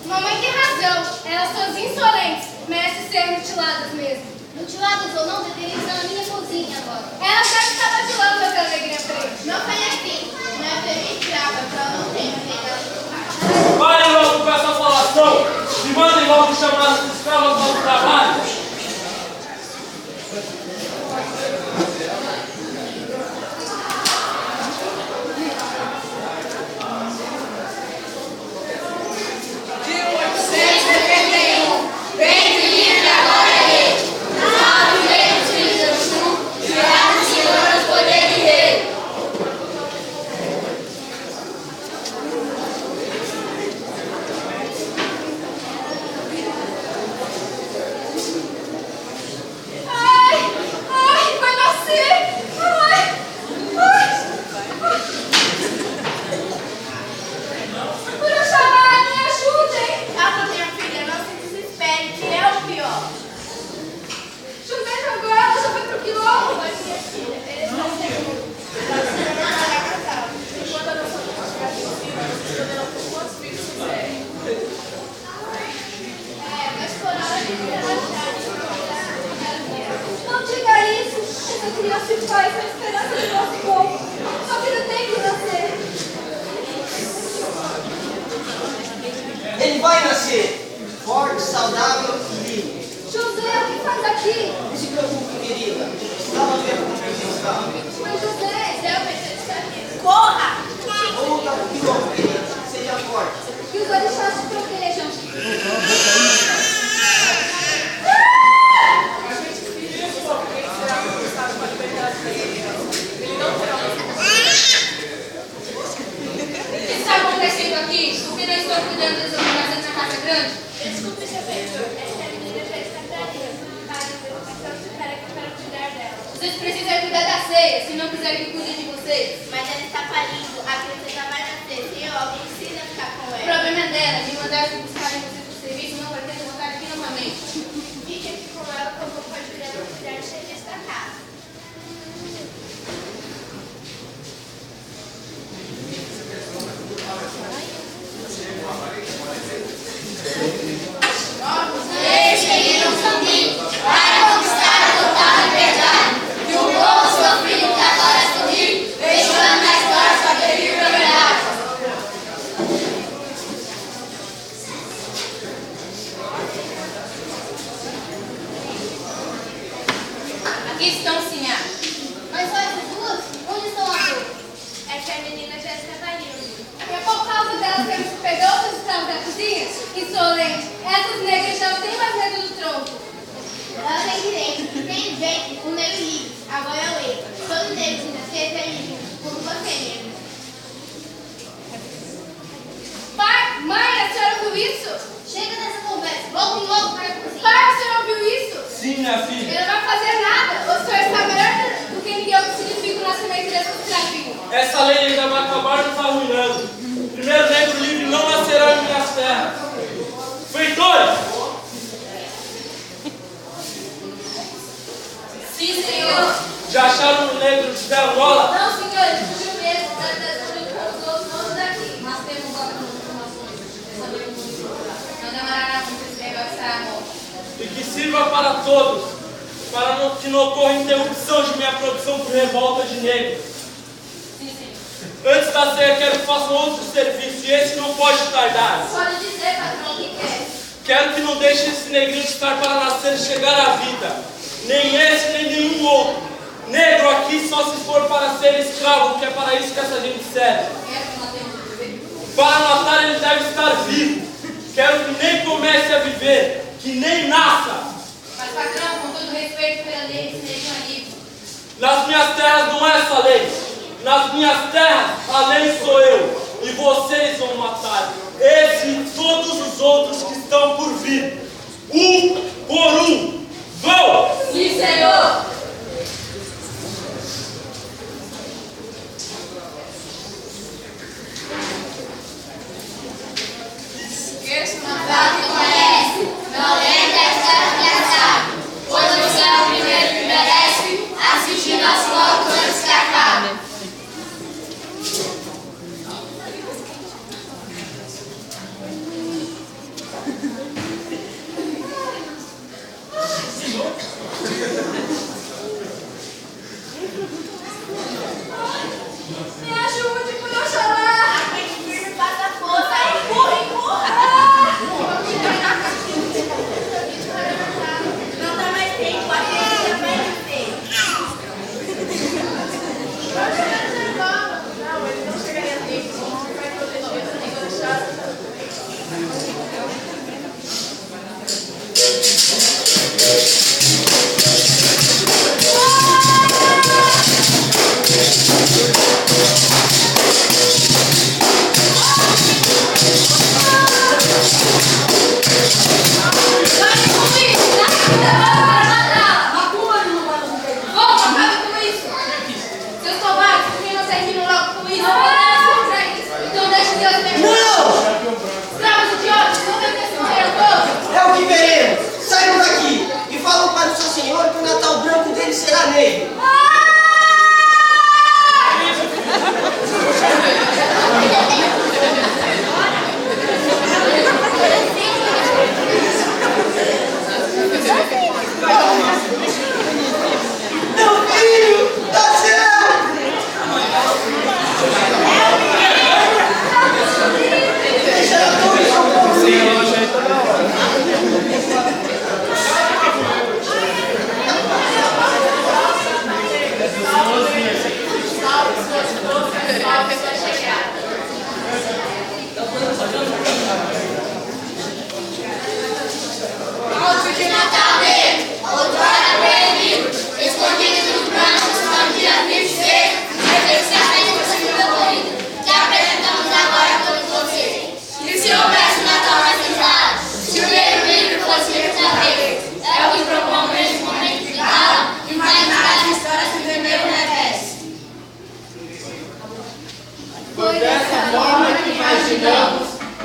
Mamãe tem razão. Elas são insolentes. Merecem ser mutiladas mesmo. Mutiladas ou não, deveriam estar na minha cozinha agora. Elas devem estar batilando aquela alegria preta. Não foi assim. Minha filha escrava, que ela não tem que Parem logo com essa falação e mandem logo chamar as escravas para o trabalho. Ele vai nascer forte, saudável e livre. José, o que faz aqui? Não se preocupe, querida. Estava vendo como ele está. Mas José, corra! Outra que logo, querida. Seja forte. que os orixás te protejam. O que está acontecendo aqui? Por que não estou cuidando das obrigações na casa grande? Desculpe, seu professor. Essa menina já está grávida. Mas a educação supera que eu quero cuidar dela. Vocês precisam cuidar da ceia, se não quiserem que cuide de vocês. Mas ela está parindo. A criança já vai nascer. Se eu, alguém precisa ficar com O ela. problema é dela, de mandar buscarem vocês pro serviço, não vai ter que voltar aqui novamente. Fique aqui com ela como eu posso cuidar do serviço da casa. Eles seguiram o caminho para conquistar a total liberdade. E o povo, seu filho, que agora é sorrir, deixando na história sua terrível verdade. Aqui estão, Sinhá. Mas olha essas duas, onde estão as outras? É que a menina já está parindo. E é por causa delas que eles pegou os escravos da cozinha? Insolente. Essas negras não têm mais medo do tronco. Ela tem direito, tem jeito, o negro livre. Agora é o erro. Todo negro que nascer é livre, como você mesmo. Pai, mãe, a senhora ouviu isso? Chega dessa conversa, logo para a cozinha. Pai, a senhora ouviu isso? Sim, minha filha. Ele não vai fazer nada. O senhor está melhor do que ninguém o que significa o nascimento desse escravinho. Essa lei ainda vai acabar nos arruinando. O primeiro negro livre não nascerá em minhas terras. Feitores! Sim, senhor. Já acharam o negro de Angola? Não, senhores, fugiu mesmo. Está descobrindo com os outros todos daqui. Mas temos algumas informações. Sabemos muito. Não demorará muito esse negócio estará morto. E que sirva para todos, para que não ocorra interrupção de minha produção por revolta de negros. Sim, sim. Antes da ceia, quero que façam outro serviço, e esse não pode tardar. Pode dizer, patrão, o que quer. Quero que não deixe esse negrinho estar para nascer e chegar à vida. Nem esse, nem nenhum outro. Negro aqui só se for para ser escravo, que é para isso que essa gente serve. Quer que matemos o bebê? Para matar, ele deve estar vivo. Quero que nem comece a viver, que nem nasça. Mas, patrão, com todo respeito pela lei, esse negro é livre. Nas minhas terras não é essa lei. Nas minhas terras, a lei sou eu. E vocês vão matar esse e todos os outros que estão por vir. Um por um. Vão! Sim, senhor. Esse mandado que conhece, não lembra essa ameaçada, pois você é o primeiro que merece assistir nosso logo antes que acabe.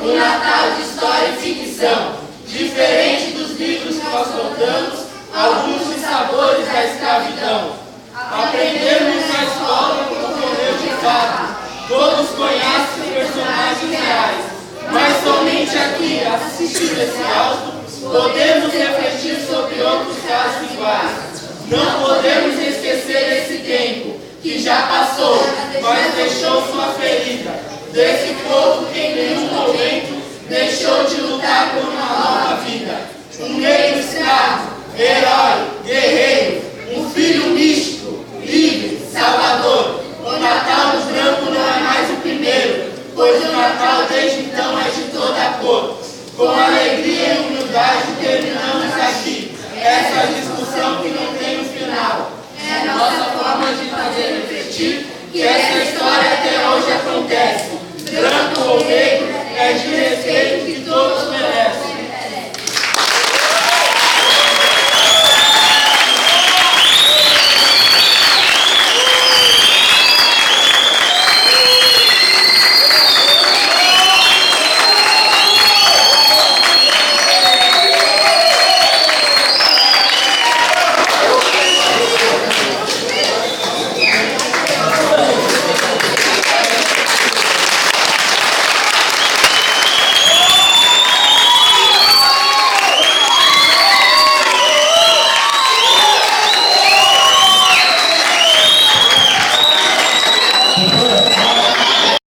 um Natal de história e ficção, diferente dos livros que nós contamos, alguns dos sabores da escravidão. Aprendemos na escola como ocorreu de fato, todos conhecem os personagens reais, mas somente aqui, assistindo esse áudio, podemos refletir sobre outros casos iguais. Não podemos esquecer esse tempo, que já passou, mas deixou sua ferida, desse povo que em nenhum momento deixou de lutar por uma nova vida. Um negro escravo, herói, guerreiro, um filho místico, livre, salvador. O Natal do branco não é mais o primeiro, pois o Natal desde então é de toda cor. Com alegria e humildade terminamos aqui essa discussão que não tem um final. É a nossa forma de fazer refletir que essa história até hoje acontece. Branco ou negro,